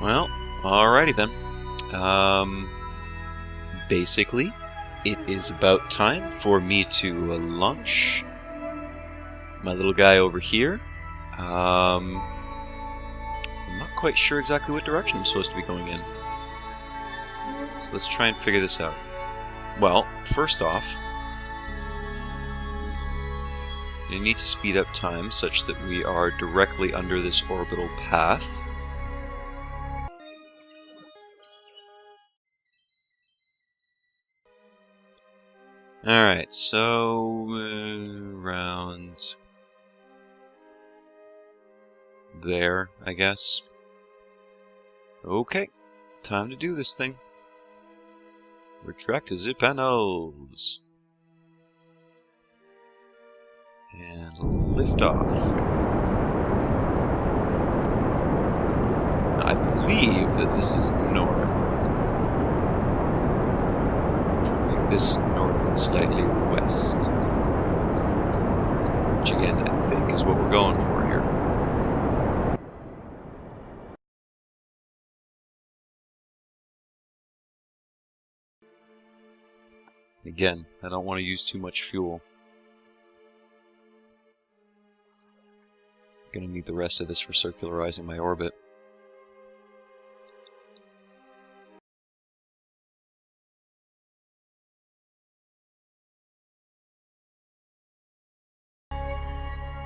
Well, alrighty then. Basically, it is about time for me to launch my little guy over here. I'm not quite sure exactly what direction I'm supposed to be going in. So let's try and figure this out. Well, first off, you need to speed up time such that we are directly under this orbital path. Alright, so around there, I guess. Okay, time to do this thing. Retract the panels. And lift off. I believe that this is north. This north and slightly west. Which again, I think is what we're going for here. Again, I don't want to use too much fuel. I'm going to need the rest of this for circularizing my orbit.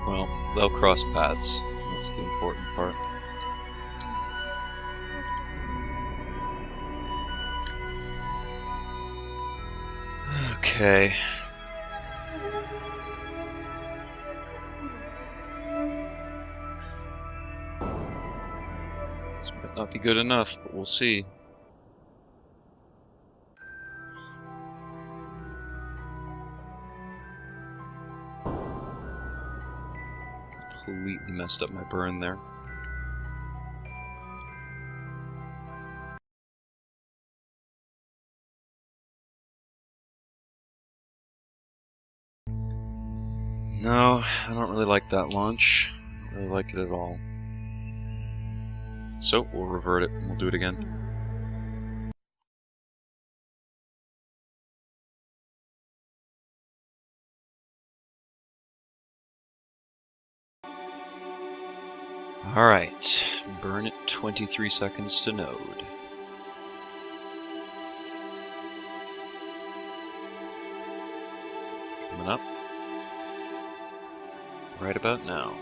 Well, they'll cross paths. That's the important part. Okay. This might not be good enough, but we'll see. Completely messed up my burn there. No, I don't really like that launch. I don't really like it at all. So, we'll revert it and we'll do it again. Alright, burn it 23 seconds to node. Coming up. Right about now.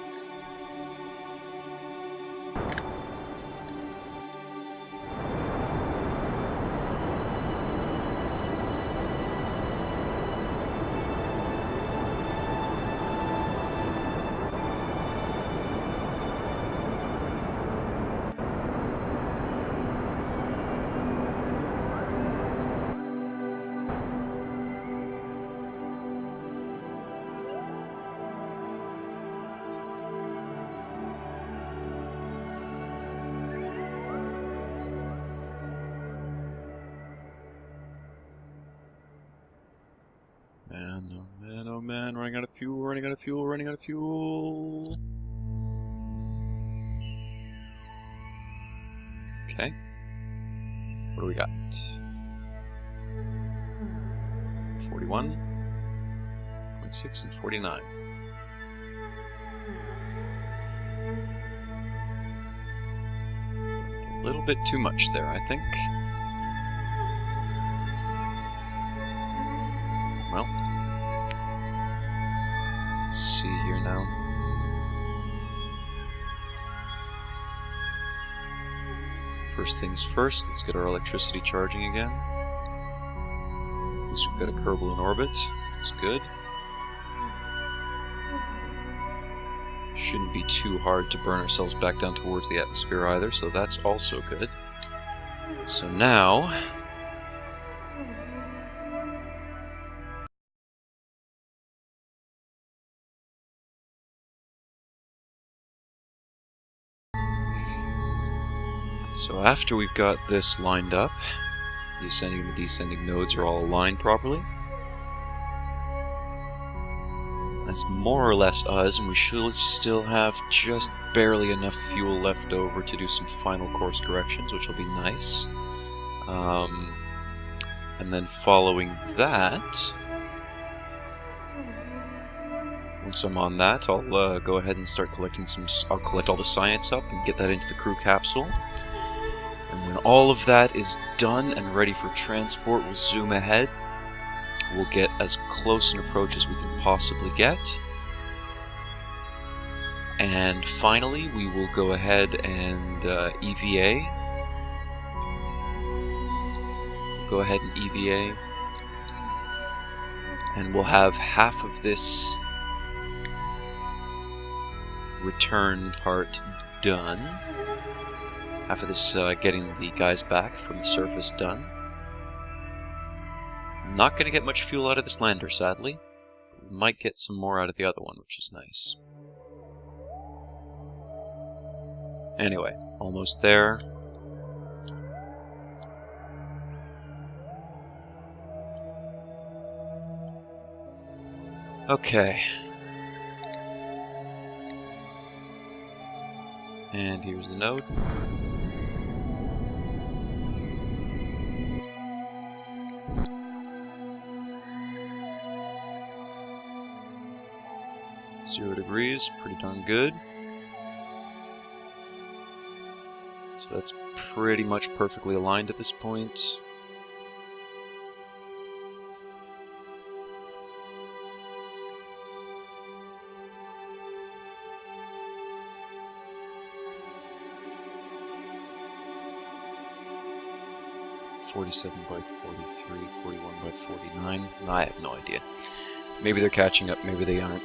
Man, oh man, oh man, running out of fuel, running out of fuel, running out of fuel. Okay. What do we got? 41, 26, and 49. A little bit too much there, I think. Well, let's see here now. First things first, let's get our electricity charging again. At least we've got a Kerbal in orbit. That's good. Shouldn't be too hard to burn ourselves back down towards the atmosphere either, so that's also good. So now... So after we've got this lined up, the ascending and the descending nodes are all aligned properly, That's more or less us, and we should still have just barely enough fuel left over to do some final course corrections, which will be nice. And then following that, once I'm on that, I'll go ahead and start collecting I'll collect all the science up and get that into the crew capsule. And when all of that is done and ready for transport, we'll zoom ahead. We'll get as close an approach as we can possibly get. And finally, we will go ahead and EVA. We'll go ahead and EVA. And we'll have half of this return part done. Half of this getting the guys back from the surface done. Not going to get much fuel out of this lander, sadly. We might get some more out of the other one, which is nice. Anyway, almost there. Okay. And here's the node. .0 pretty darn good. So that's pretty much perfectly aligned at this point. .47 by 43, 41 by 49. I have no idea. Maybe they're catching up, maybe they aren't.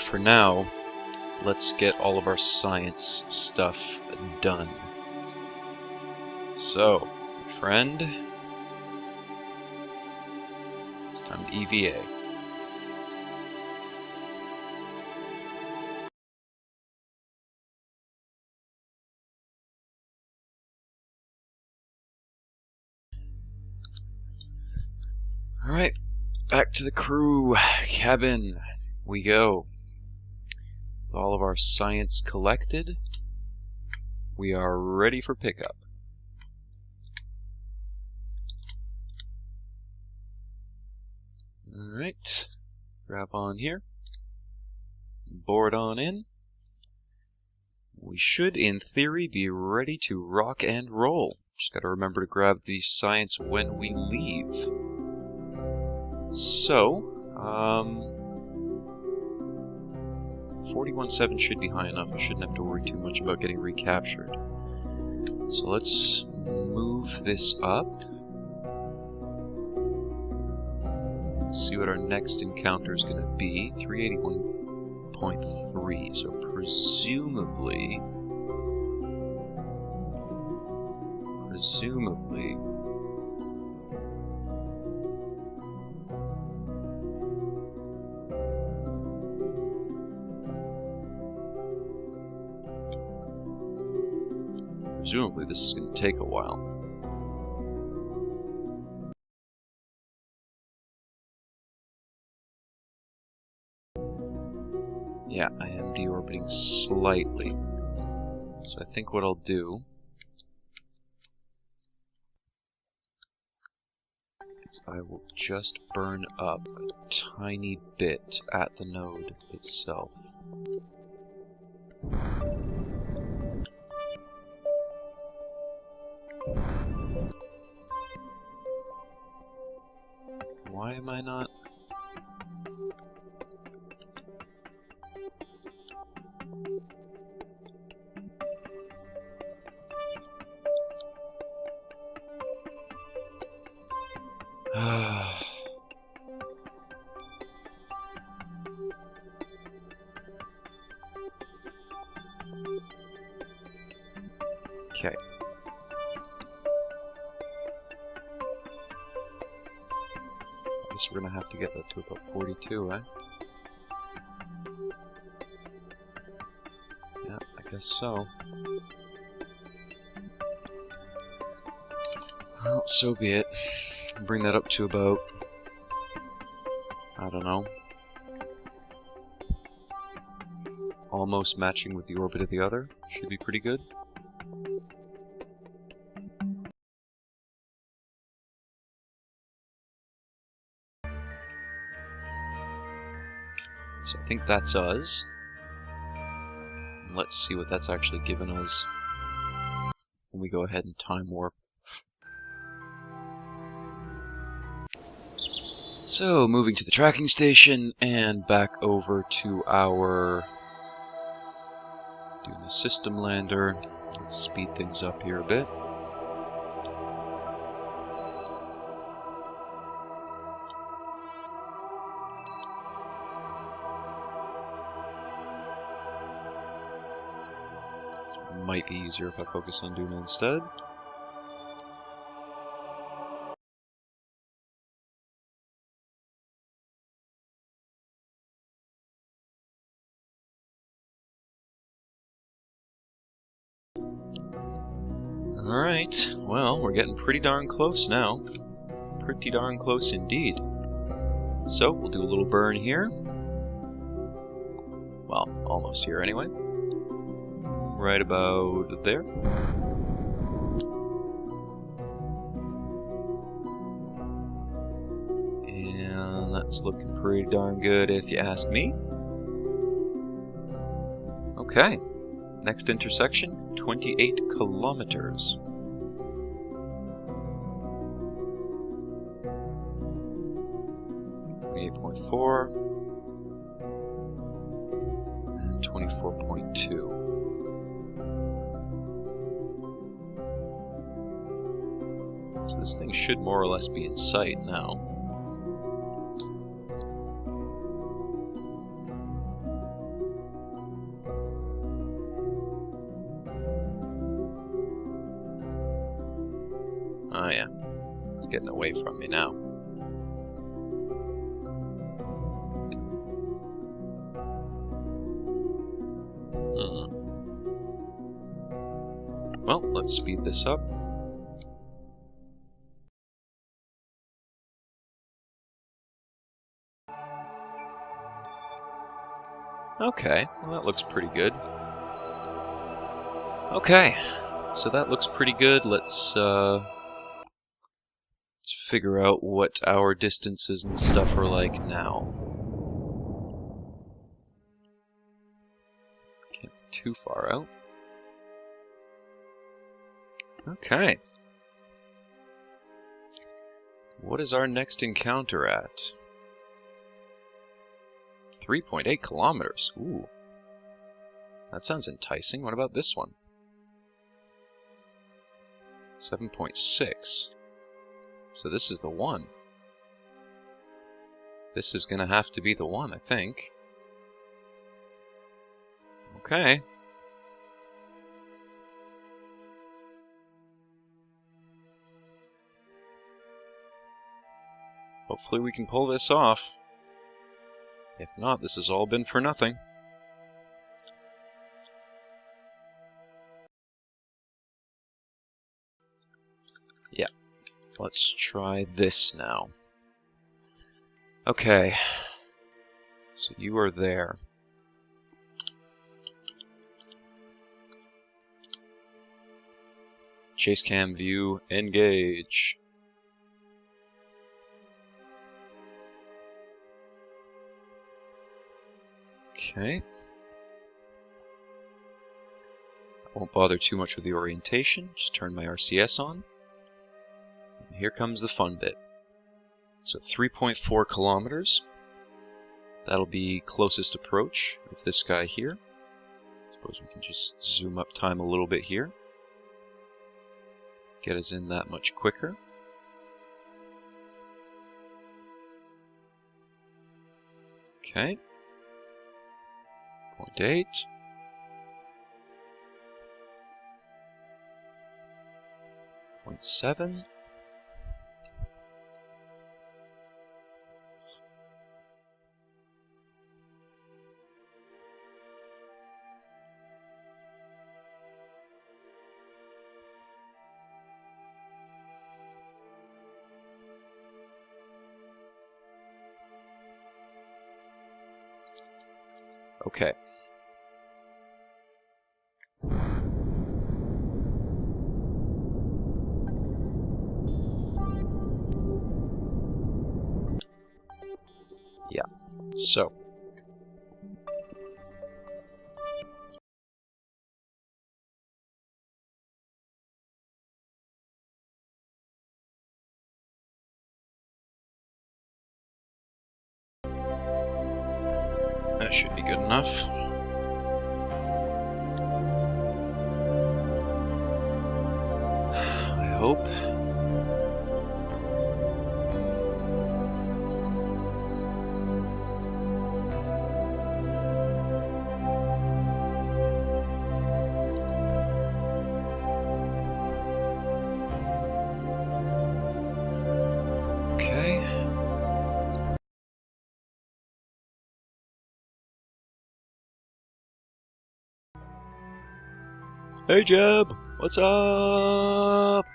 For now, let's get all of our science stuff done. So, my friend, it's time to EVA. Alright, back to the crew cabin we go. With all of our science collected, we are ready for pickup. Alright, grab on here, board on in. We should, in theory, be ready to rock and roll. Just gotta remember to grab the science when we leave. So, 41.7 should be high enough. I shouldn't have to worry too much about getting recaptured. So let's move this up. See what our next encounter is going to be. 381.3. So presumably... Presumably this is going to take a while. Yeah, I am deorbiting slightly. So I think what I'll do is I will just burn up a tiny bit at the node itself. Why am I not? Okay. I guess we're gonna have to get that to about 42, eh? Yeah, I guess so. Well, so be it. Bring that up to about I don't know. Almost matching with the orbit of the other. Should be pretty good. So I think that's us. And let's see what that's actually given us when we go ahead and time warp. So, moving to the tracking station and back over to our Duna system lander. Let's speed things up here a bit. It might be easier if I focus on Duna instead. Alright, well, we're getting pretty darn close now. Pretty darn close indeed. So, we'll do a little burn here. Well, almost here anyway. Right about there. And that's looking pretty darn good if you ask me. Okay, next intersection, 28 kilometers. And 24.2. So this thing should more or less be in sight now. Oh yeah, it's getting away from me now. Well, let's speed this up. Okay, well that looks pretty good. Okay, so that looks pretty good. Let's figure out what our distances and stuff are like now. Can't be too far out. Okay. What is our next encounter at? 3.8 kilometers. Ooh. That sounds enticing. What about this one? 7.6. So this is the one. This is gonna have to be the one, I think. Okay. Hopefully we can pull this off. If not, this has all been for nothing. Yeah. Let's try this now. Okay. So you are there. Chase cam view, engage. Okay. I won't bother too much with the orientation, just turn my RCS on. And here comes the fun bit. So 3.4 kilometers. That'll be closest approach of this guy here. Suppose we can just zoom up time a little bit here. Get us in that much quicker. Okay. 0.8. 0.7. Okay. Yeah. So. That should be good enough. I hope. Okay. Hey Jeb, what's up?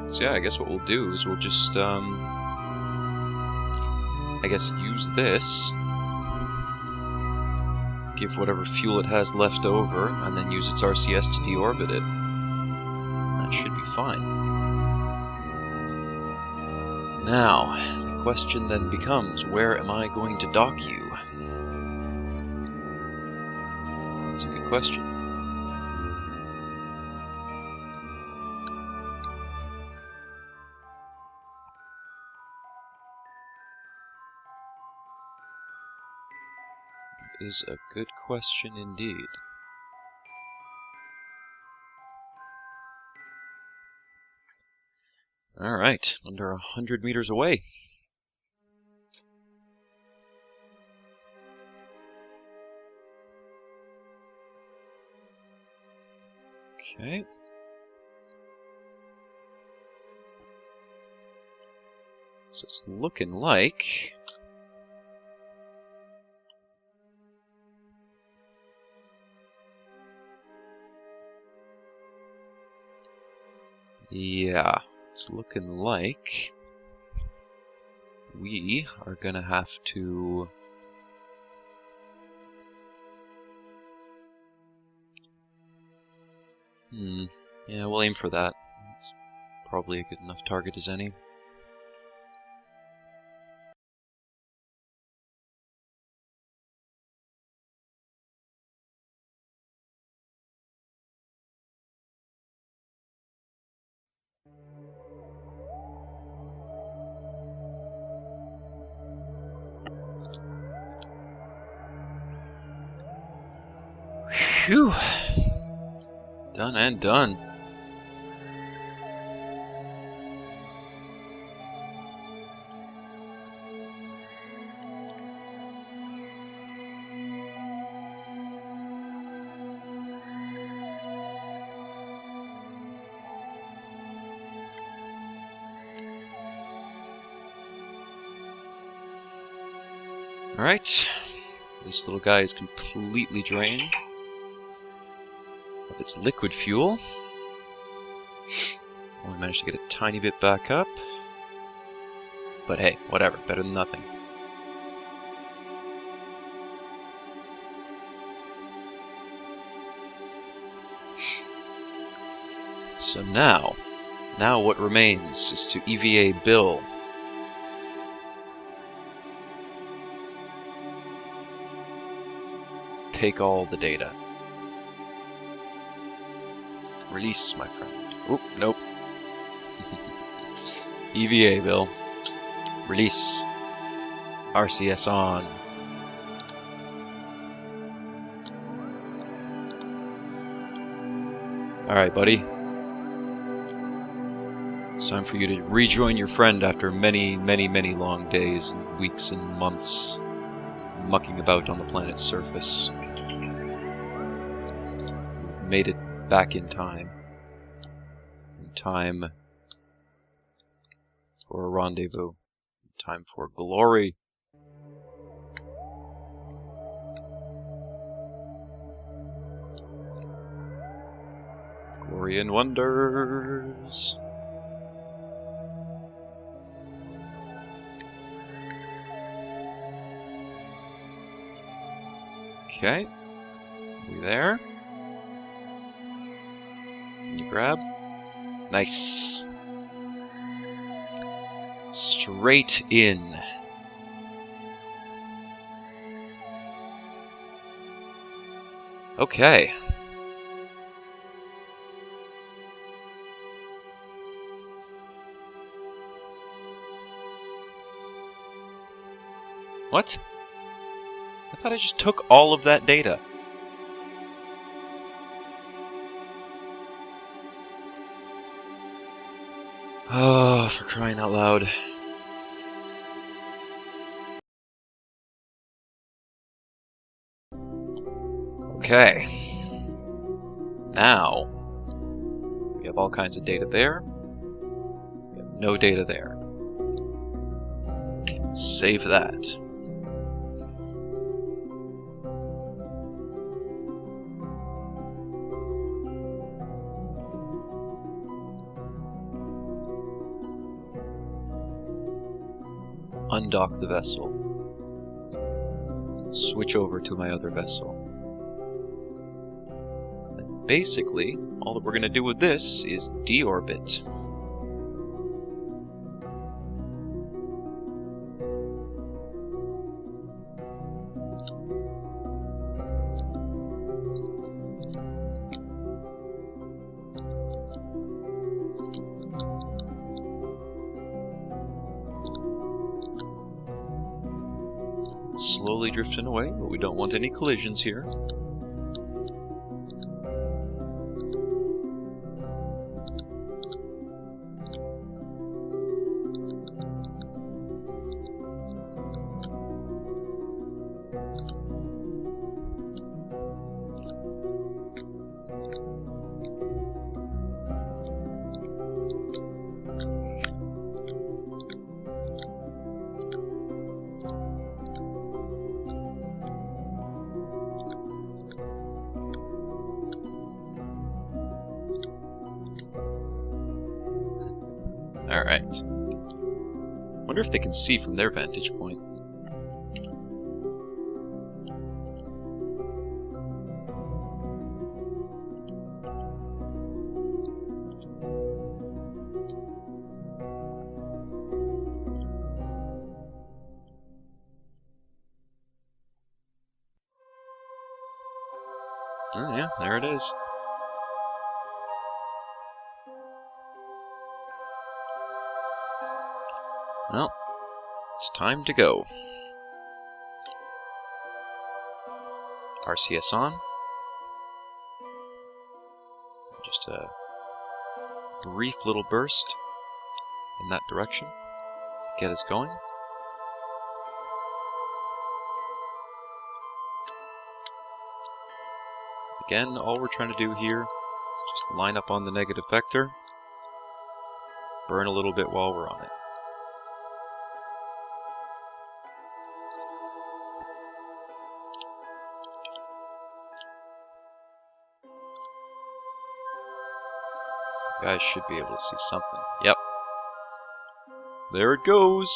So yeah, I guess what we'll do is we'll just, I guess use this, give whatever fuel it has left over, and then use its RCS to deorbit it. That should be fine. Now, the question then becomes, where am I going to dock you? That's a good question. That is a good question indeed. Alright, under 100 meters away. Okay. So it's looking like... Yeah, it's looking like we are gonna have to... Yeah, we'll aim for that. It's probably a good enough target as any. Phew! Done and done. Alright, this little guy is completely drained of its liquid fuel. Only managed to get a tiny bit back up. But hey, whatever, better than nothing. So now what remains is to EVA Bill. Take all the data. Release, my friend. Oop, nope. EVA, Bill. Release. RCS on. Alright, buddy. It's time for you to rejoin your friend after many, many, many long days and weeks and months mucking about on the planet's surface. You've made it back in time. In time for a rendezvous. In time for glory. Glory and wonders. Okay. We there? Can you grab? Nice. Straight in. Okay. What? I thought I just took all of that data. Oh, for crying out loud. Okay. Now, we have all kinds of data there. We have no data there. Save that. Undock the vessel. Switch over to my other vessel. And basically, all that we're going to do with this is deorbit. Slowly drifting away, but we don't want any collisions here. Alright. Wonder if they can see from their vantage point. Oh yeah, there it is. Well, it's time to go. RCS on. Just a brief little burst in that direction to get us going. Again, all we're trying to do here is just line up on the negative vector, burn a little bit while we're on it. You guys should be able to see something. Yep. There it goes.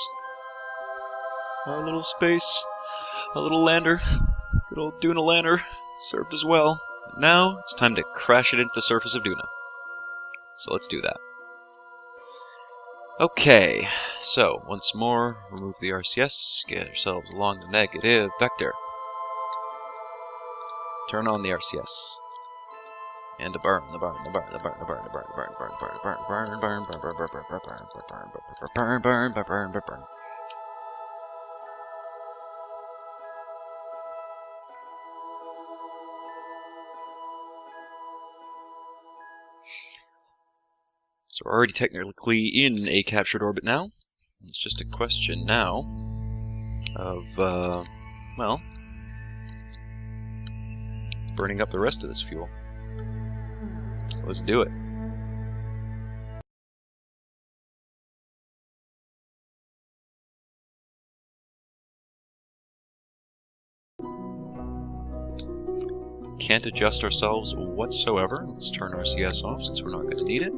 Our little space. Our little lander. Good old Duna lander. Served as well. And now, it's time to crash it into the surface of Duna. So let's do that. Okay. So, once more, remove the RCS. Get ourselves along the negative vector. Turn on the RCS. And to burn, the burn, the burn, the burn, the burn, the burn, the burn, burn, burn, burn, burn, burn, burn, burn, burn, burn, burn, burn, burn, burn, burn, burn, burn. So we're already technically in a captured orbit now. It's just a question now of, well, burning up the rest of this fuel. So let's do it. Can't adjust ourselves whatsoever. Let's turn RCS off since we're not going to need it.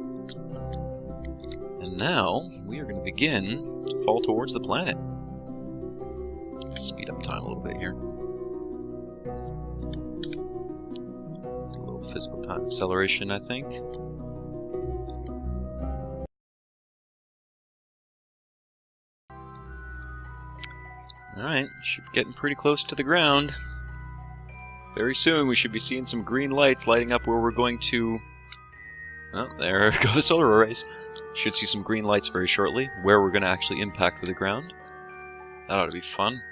And now we are going to begin to fall towards the planet. Speed up time a little bit here. A little physical time acceleration, I think. Alright, should be getting pretty close to the ground. Very soon we should be seeing some green lights lighting up where we're going to... Oh, there go the solar arrays. Should see some green lights very shortly, where we're going to actually impact with the ground. That ought to be fun.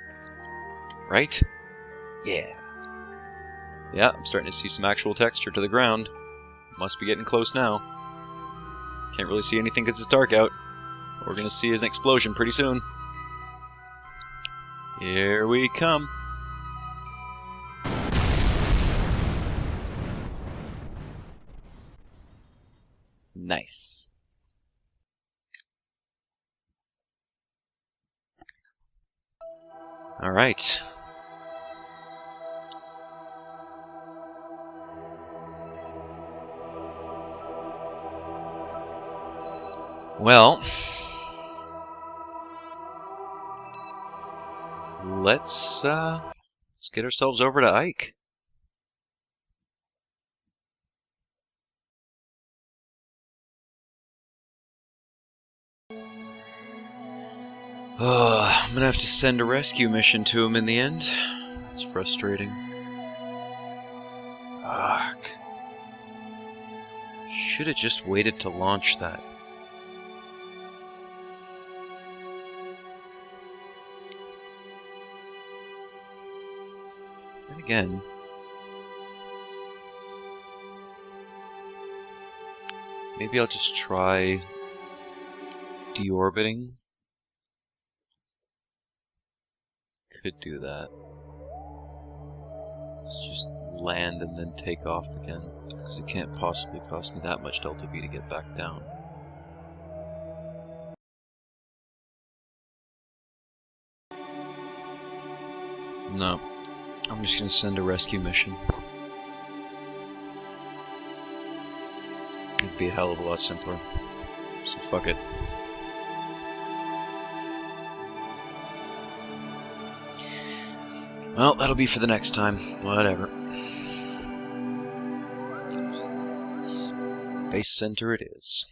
Right? Yeah. Yeah, I'm starting to see some actual texture to the ground. Must be getting close now. Can't really see anything because it's dark out. What we're going to see is an explosion pretty soon. Here we come. Nice. All right. Well, let's get ourselves over to Ike. I'm gonna have to send a rescue mission to him in the end. That's frustrating. Fuck. Should have just waited to launch that. And again, maybe I'll just try deorbiting. Could do that. Let's just land and then take off again, because it can't possibly cost me that much Delta V to get back down. No, I'm just gonna send a rescue mission. It'd be a hell of a lot simpler. So fuck it. Well, that'll be for the next time. Whatever. Space Center it is.